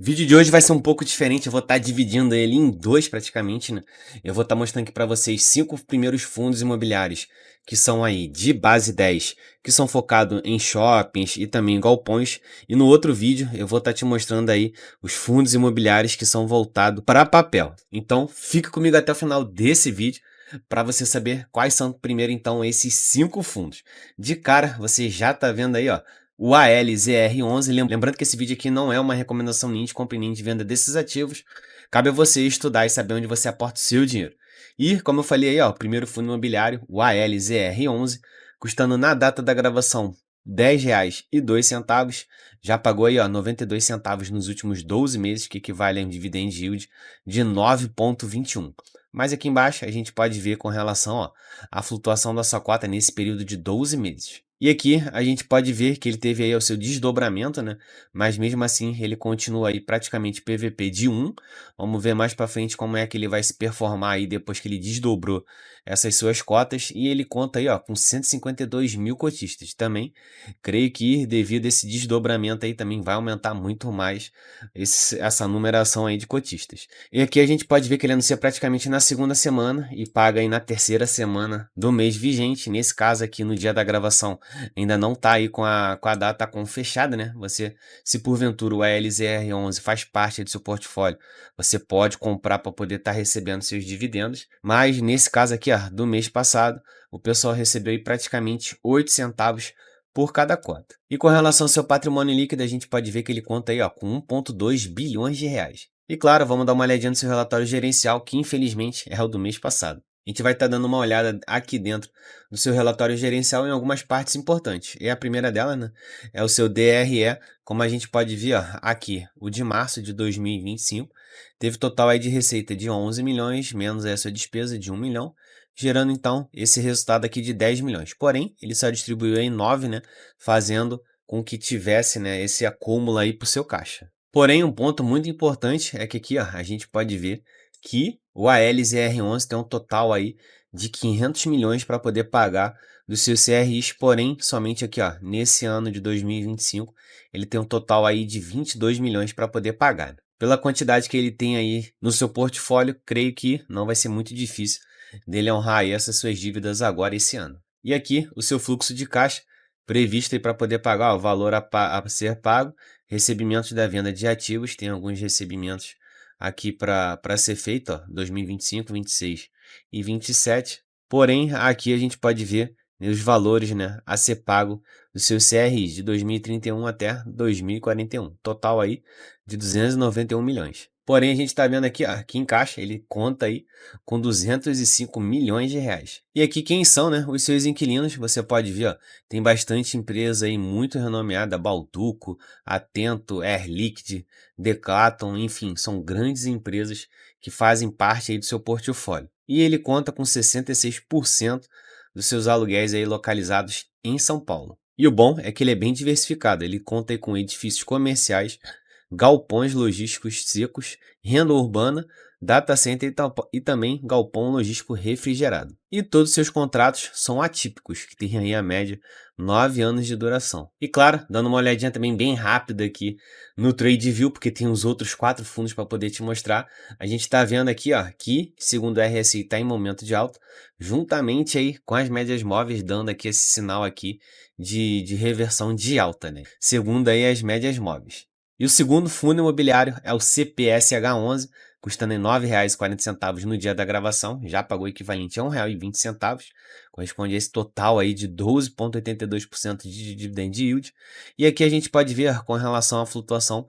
O vídeo de hoje vai ser um pouco diferente, eu vou estar dividindo ele em dois praticamente, né? Eu vou estar mostrando aqui para vocês 5 primeiros fundos imobiliários, que são aí de base 10, que são focados em shoppings e também em galpões. E no outro vídeo eu vou estar te mostrando aí os fundos imobiliários que são voltados para papel. Então fica comigo até o final desse vídeo para você saber quais são primeiro então esses 5 fundos. De cara, você já está vendo aí, ó, o ALZR11, lembrando que esse vídeo aqui não é uma recomendação nem de compra nem de venda desses ativos, cabe a você estudar e saber onde você aporta o seu dinheiro. E, como eu falei aí, ó, o primeiro fundo imobiliário, o ALZR11, custando na data da gravação R$ 10,02, já pagou aí, ó, 92 centavos nos últimos 12 meses, que equivale a um dividend yield de 9,21. Mas aqui embaixo a gente pode ver com relação, ó, à flutuação da sua cota nesse período de 12 meses. E aqui a gente pode ver que ele teve aí o seu desdobramento, né? Mas mesmo assim ele continua aí praticamente PVP de 1. Vamos ver mais para frente como é que ele vai se performar aí depois que ele desdobrou essas suas cotas. E ele conta aí, ó, com 152 mil cotistas também. Creio que devido a esse desdobramento aí também vai aumentar muito mais essa numeração aí de cotistas. E aqui a gente pode ver que ele anuncia praticamente na segunda semana e paga aí na terceira semana do mês vigente. Nesse caso aqui, no dia da gravação, ainda não está aí com a data fechada, né? Você, se porventura o ALZR11 faz parte do seu portfólio, você pode comprar para poder estar recebendo seus dividendos. Mas nesse caso aqui, ó, do mês passado, o pessoal recebeu aí praticamente 8 centavos por cada cota. E com relação ao seu patrimônio líquido, a gente pode ver que ele conta aí, ó, com 1,2 bilhões de reais. E claro, vamos dar uma olhadinha no seu relatório gerencial, que infelizmente é o do mês passado. A gente vai estar dando uma olhada aqui dentro do seu relatório gerencial em algumas partes importantes. E a primeira dela, né, é o seu DRE, como a gente pode ver, ó, aqui, o de março de 2025, teve total aí de receita de 11 milhões, menos a sua despesa de 1 milhão, gerando então esse resultado aqui de 10 milhões. Porém, ele só distribuiu em 9, né, fazendo com que tivesse, né, esse acúmulo aí para o seu caixa. Porém, um ponto muito importante é que aqui, ó, a gente pode ver que o ALZR11 tem um total aí de 500 milhões para poder pagar dos seus CRIs, porém, somente aqui, ó, nesse ano de 2025, ele tem um total aí de 22 milhões para poder pagar. Pela quantidade que ele tem aí no seu portfólio, creio que não vai ser muito difícil dele honrar aí essas suas dívidas agora esse ano. E aqui, o seu fluxo de caixa previsto para poder pagar, ó, o valor a ser pago, recebimentos da venda de ativos, tem alguns recebimentos aqui para ser feito, ó, 2025, 26 e 27. Porém, aqui a gente pode ver, né, os valores, né, a ser pago dos seus CRIs de 2031 até 2041. Total aí de 291 milhões. Porém, a gente está vendo aqui, ó, aqui em caixa, ele conta aí com 205 milhões de reais. E aqui quem são, né, os seus inquilinos? Você pode ver, ó, tem bastante empresa aí muito renomeada, Balduco, Atento, Air Liquide, Decathlon, enfim, são grandes empresas que fazem parte aí do seu portfólio. E ele conta com 66% dos seus aluguéis aí localizados em São Paulo. E o bom é que ele é bem diversificado, ele conta aí com edifícios comerciais, galpões logísticos secos, renda urbana, data center e também galpão logístico refrigerado. E todos os seus contratos são atípicos, que têm aí a média 9 anos de duração. E claro, dando uma olhadinha também bem rápida aqui no TradeView, porque tem os outros 4 fundos para poder te mostrar, a gente está vendo aqui, ó, que segundo o RSI está em momento de alta, juntamente aí com as médias móveis dando aqui esse sinal aqui de reversão de alta, né? Segundo aí as médias móveis. E o segundo fundo imobiliário é o CPSH11, custando em R$ 9,40 no dia da gravação, já pagou o equivalente a R$ 1,20, corresponde a esse total aí de 12,82% de dividend yield. E aqui a gente pode ver com relação à flutuação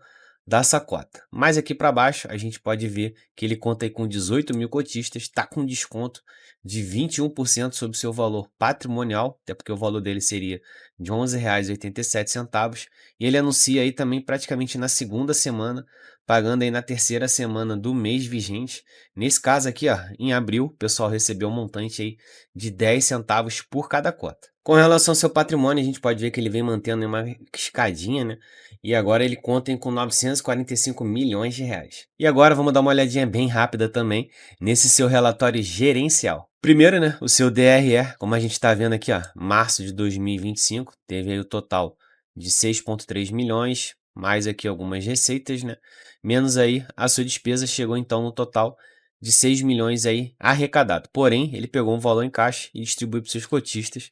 dessa cota. Mas aqui para baixo a gente pode ver que ele conta aí com 18 mil cotistas, está com desconto de 21% sobre o seu valor patrimonial, até porque o valor dele seria de R$ 11,87, e ele anuncia aí também praticamente na segunda semana, pagando aí na terceira semana do mês vigente. Nesse caso aqui, ó, em abril, o pessoal recebeu um montante aí de 10 centavos por cada cota. Com relação ao seu patrimônio, a gente pode ver que ele vem mantendo uma escadinha, né? E agora ele conta com 945 milhões de reais. E agora vamos dar uma olhadinha bem rápida também nesse seu relatório gerencial. Primeiro, né, o seu DRE, como a gente está vendo aqui, ó, março de 2025, teve aí o total de 6,3 milhões, mais aqui algumas receitas, né? Menos aí a sua despesa, chegou então no total de 6 milhões aí arrecadado. Porém, ele pegou um valor em caixa e distribuiu para seus cotistas,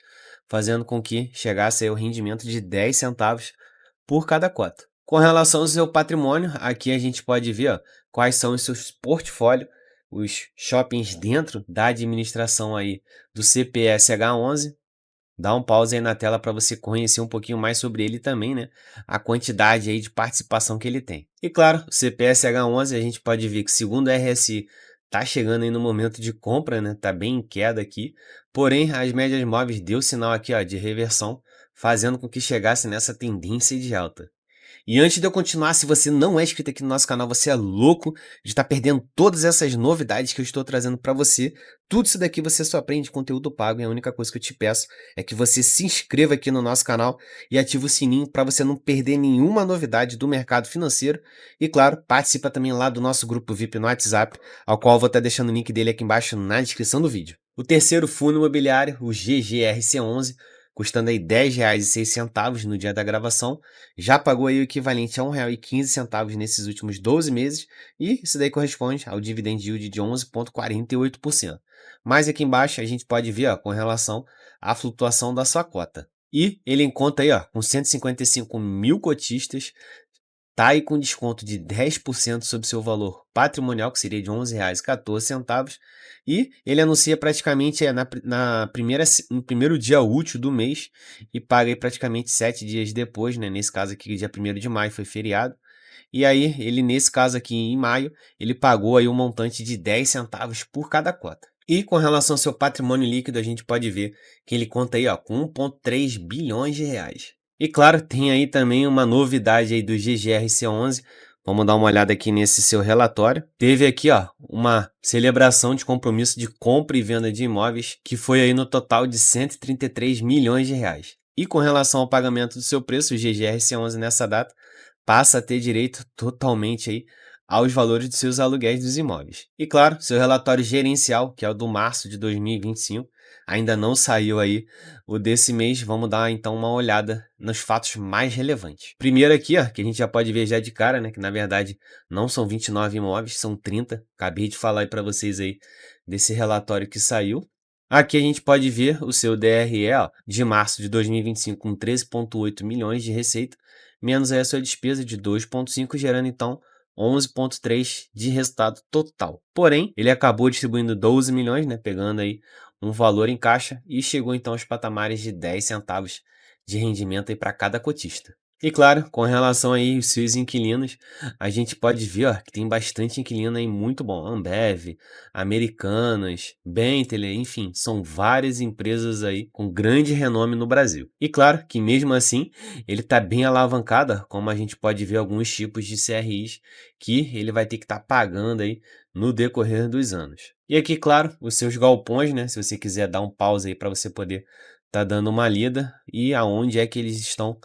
fazendo com que chegasse aí o rendimento de 10 centavos por cada cota. Com relação ao seu patrimônio, aqui a gente pode ver ó, quais são os seus portfólios, os shoppings dentro da administração aí do CPSH11. Dá um pause aí na tela para você conhecer um pouquinho mais sobre ele também, né? A quantidade aí de participação que ele tem. E claro, o CPSH11 a gente pode ver que, segundo a RSI, tá chegando aí no momento de compra, né? Tá bem em queda aqui. Porém, as médias móveis deu sinal aqui, ó, de reversão, fazendo com que chegasse nessa tendência de alta. E antes de eu continuar, se você não é inscrito aqui no nosso canal, você é louco de estar perdendo todas essas novidades que eu estou trazendo para você. Tudo isso daqui você só aprende conteúdo pago, e a única coisa que eu te peço é que você se inscreva aqui no nosso canal e ative o sininho para você não perder nenhuma novidade do mercado financeiro. E claro, participa também lá do nosso grupo VIP no WhatsApp, ao qual eu vou estar deixando o link dele aqui embaixo na descrição do vídeo. O terceiro fundo imobiliário, o GGRC11, custando aí R$10,06 no dia da gravação, já pagou aí o equivalente a R$1,15 nesses últimos 12 meses, e isso daí corresponde ao dividend yield de 11,48%. Mas aqui embaixo a gente pode ver ó, com relação à flutuação da sua cota. E ele em conta aí ó, com 155 mil cotistas, tá aí com desconto de 10% sobre seu valor patrimonial, que seria de R$11,14, e ele anuncia praticamente no primeiro dia útil do mês e paga aí praticamente 7 dias depois, né? Nesse caso aqui, dia 1º de maio foi feriado. E aí, ele nesse caso aqui em maio, ele pagou aí um montante de 10 centavos por cada cota. E com relação ao seu patrimônio líquido, a gente pode ver que ele conta aí ó, com 1,3 bilhões de reais. E claro, tem aí também uma novidade aí do GGRC11. Vamos dar uma olhada aqui nesse seu relatório. Teve aqui, ó, uma celebração de compromisso de compra e venda de imóveis, que foi aí no total de 133 milhões de reais. E com relação ao pagamento do seu preço, o GGRC11 nessa data passa a ter direito totalmente aí aos valores dos seus aluguéis dos imóveis. E claro, seu relatório gerencial, que é o do março de 2025, ainda não saiu aí o desse mês. Vamos dar então uma olhada nos fatos mais relevantes. Primeiro aqui, ó, que a gente já pode ver já de cara, né, que na verdade não são 29 imóveis, são 30. Acabei de falar aí para vocês aí desse relatório que saiu. Aqui a gente pode ver o seu DRE ó, de março de 2025 com 13,8 milhões de receita, menos aí a sua despesa de 2,5, gerando então 11,3 de resultado total. Porém, ele acabou distribuindo 12 milhões, né, pegando aí um valor em caixa, e chegou então aos patamares de 10 centavos de rendimento aí para cada cotista. E claro, com relação aí aos seus inquilinos, a gente pode ver ó, que tem bastante inquilino aí muito bom. Ambev, Americanas, Bentley, enfim, são várias empresas aí com grande renome no Brasil. E claro que mesmo assim, ele está bem alavancado, como a gente pode ver alguns tipos de CRIs que ele vai ter que estar pagando aí no decorrer dos anos. E aqui, claro, os seus galpões, né? Se você quiser dar um pause aí para você poder estar dando uma lida e aonde é que eles estão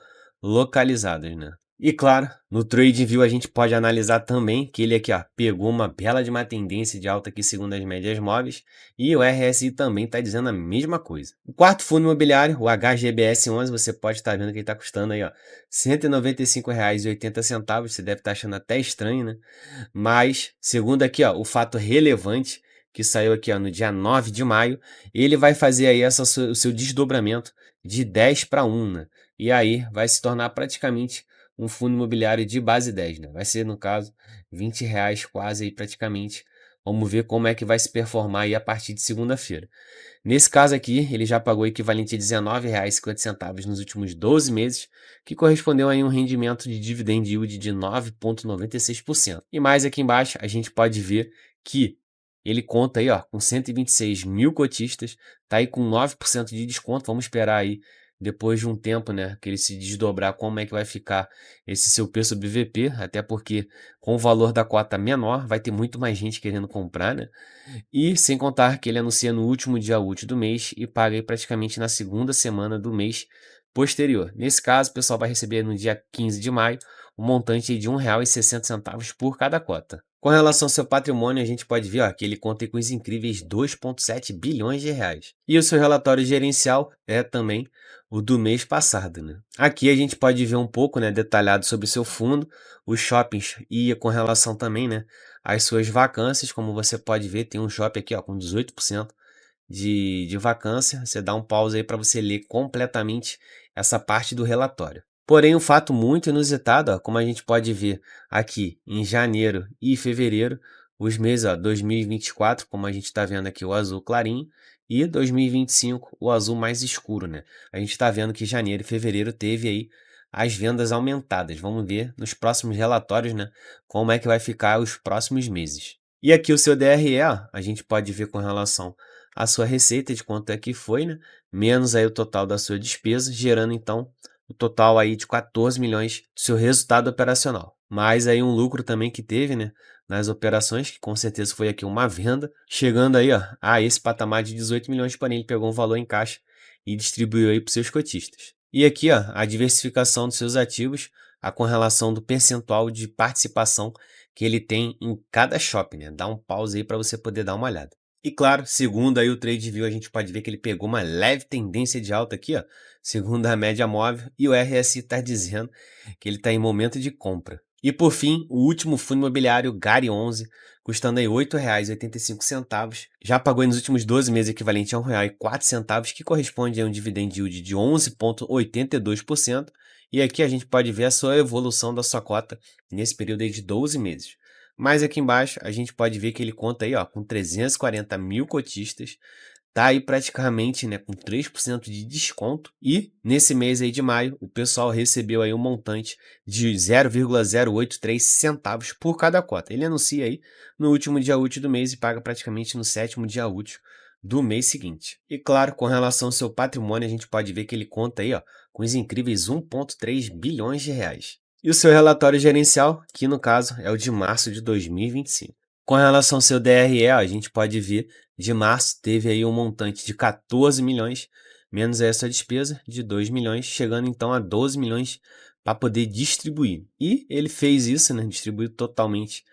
localizados, né? E claro, no TradingView a gente pode analisar também que ele aqui ó, pegou uma bela de uma tendência de alta aqui segundo as médias móveis, e o RSI também está dizendo a mesma coisa. O quarto fundo imobiliário, o HGBS11, você pode estar vendo que ele está custando aí ó, R$ 195,80, você deve estar achando até estranho, né? Mas, segundo aqui ó, o fato relevante que saiu aqui ó, no dia 9 de maio, ele vai fazer aí o seu desdobramento de 10 para 1, né? E aí vai se tornar praticamente um fundo imobiliário de base 10, né? Vai ser, no caso, R$ 20 quase aí praticamente. Vamos ver como é que vai se performar aí a partir de segunda-feira. Nesse caso aqui, ele já pagou o equivalente a R$ 19,50 nos últimos 12 meses, que correspondeu a um rendimento de dividend yield de 9,96%. E mais aqui embaixo, a gente pode ver que ele conta aí, ó, com 126 mil cotistas, tá aí com 9% de desconto. Vamos esperar aí, depois de um tempo, né, que ele se desdobrar, como é que vai ficar esse seu P sobre VP, até porque com o valor da cota menor, vai ter muito mais gente querendo comprar, né? E sem contar que ele anuncia no último dia útil do mês e paga aí praticamente na segunda semana do mês posterior. Nesse caso, o pessoal vai receber no dia 15 de maio um montante aí de R$ 1,60 por cada cota. Com relação ao seu patrimônio, a gente pode ver ó, que ele conta com os incríveis 2,7 bilhões de reais. E o seu relatório gerencial é também o do mês passado, né? Aqui a gente pode ver um pouco, né, detalhado sobre o seu fundo, os shoppings e com relação também, né, às suas vacâncias, como você pode ver, tem um shopping aqui, ó, com 18% de vacância. Você dá um pause aí para você ler completamente essa parte do relatório. Porém, um fato muito inusitado, ó, como a gente pode ver aqui em janeiro e fevereiro, os meses, ó, 2024, como a gente está vendo aqui o azul clarinho, e 2025 o azul mais escuro, né? A gente está vendo que janeiro e fevereiro teve aí as vendas aumentadas. Vamos ver nos próximos relatórios, né, como é que vai ficar os próximos meses. E aqui o seu DRE, ó, a gente pode ver com relação à sua receita, de quanto é que foi, né, menos aí o total da sua despesa, gerando então o total aí de 14 milhões do seu resultado operacional. Mais aí um lucro também que teve, né, nas operações, que com certeza foi aqui uma venda, chegando aí, ó, a esse patamar de 18 milhões, porém ele pegou um valor em caixa e distribuiu aí para os seus cotistas. E aqui, ó, a diversificação dos seus ativos, a correlação do percentual de participação que ele tem em cada shopping, né? Dá um pause aí para você poder dar uma olhada. E claro, segundo aí o TradeView, a gente pode ver que ele pegou uma leve tendência de alta aqui, ó, segundo a média móvel, e o RSI está dizendo que ele está em momento de compra. E por fim, o último fundo imobiliário, Gari 11, custando aí R$ 8,85, já pagou nos últimos 12 meses equivalente a R$ 1,04, que corresponde a um dividend yield de 11,82%, e aqui a gente pode ver a sua evolução da sua cota nesse período aí de 12 meses. Mas aqui embaixo a gente pode ver que ele conta aí, ó, com 340 mil cotistas, tá aí praticamente, né, com 3% de desconto, e nesse mês aí de maio o pessoal recebeu aí um montante de 0,083 centavos por cada cota. Ele anuncia aí no último dia útil do mês e paga praticamente no 7º dia útil do mês seguinte. E claro, com relação ao seu patrimônio, a gente pode ver que ele conta aí, ó, com os incríveis 1,3 bilhões de reais. E o seu relatório gerencial, que no caso é o de março de 2025. Com relação ao seu DRE, ó, a gente pode ver, de março teve aí um montante de 14 milhões, menos essa despesa de 2 milhões, chegando então a 12 milhões para poder distribuir. E ele fez isso, né, distribuiu totalmente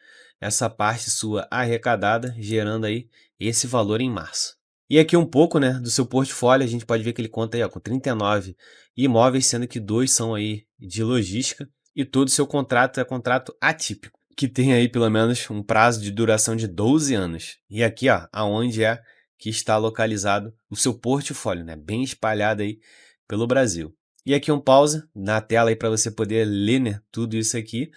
essa parte sua arrecadada, gerando aí esse valor em março. E aqui um pouco, né, do seu portfólio, a gente pode ver que ele conta aí, ó, com 39 imóveis, sendo que 2 são aí de logística, e todo o seu contrato é contrato atípico, que tem aí pelo menos um prazo de duração de 12 anos. E aqui, ó, aonde é que está localizado o seu portfólio, né, bem espalhado aí pelo Brasil. E aqui um pausa na tela aí para você poder ler, né, tudo isso aqui,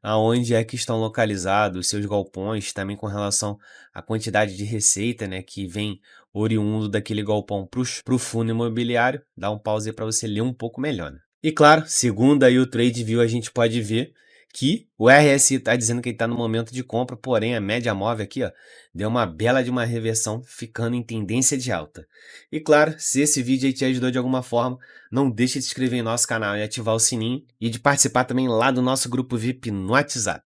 aonde é que estão localizados os seus galpões, também com relação à quantidade de receita, né, que vem oriundo daquele galpão para o fundo imobiliário. Dá um pause aí para você ler um pouco melhor, né? E claro, segundo aí o TradeView, a gente pode ver que o RSI está dizendo que ele está no momento de compra, porém a média móvel aqui, ó, deu uma bela de uma reversão, ficando em tendência de alta. E claro, se esse vídeo aí te ajudou de alguma forma, não deixe de se inscrever em nosso canal e ativar o sininho, e de participar também lá do nosso grupo VIP no WhatsApp.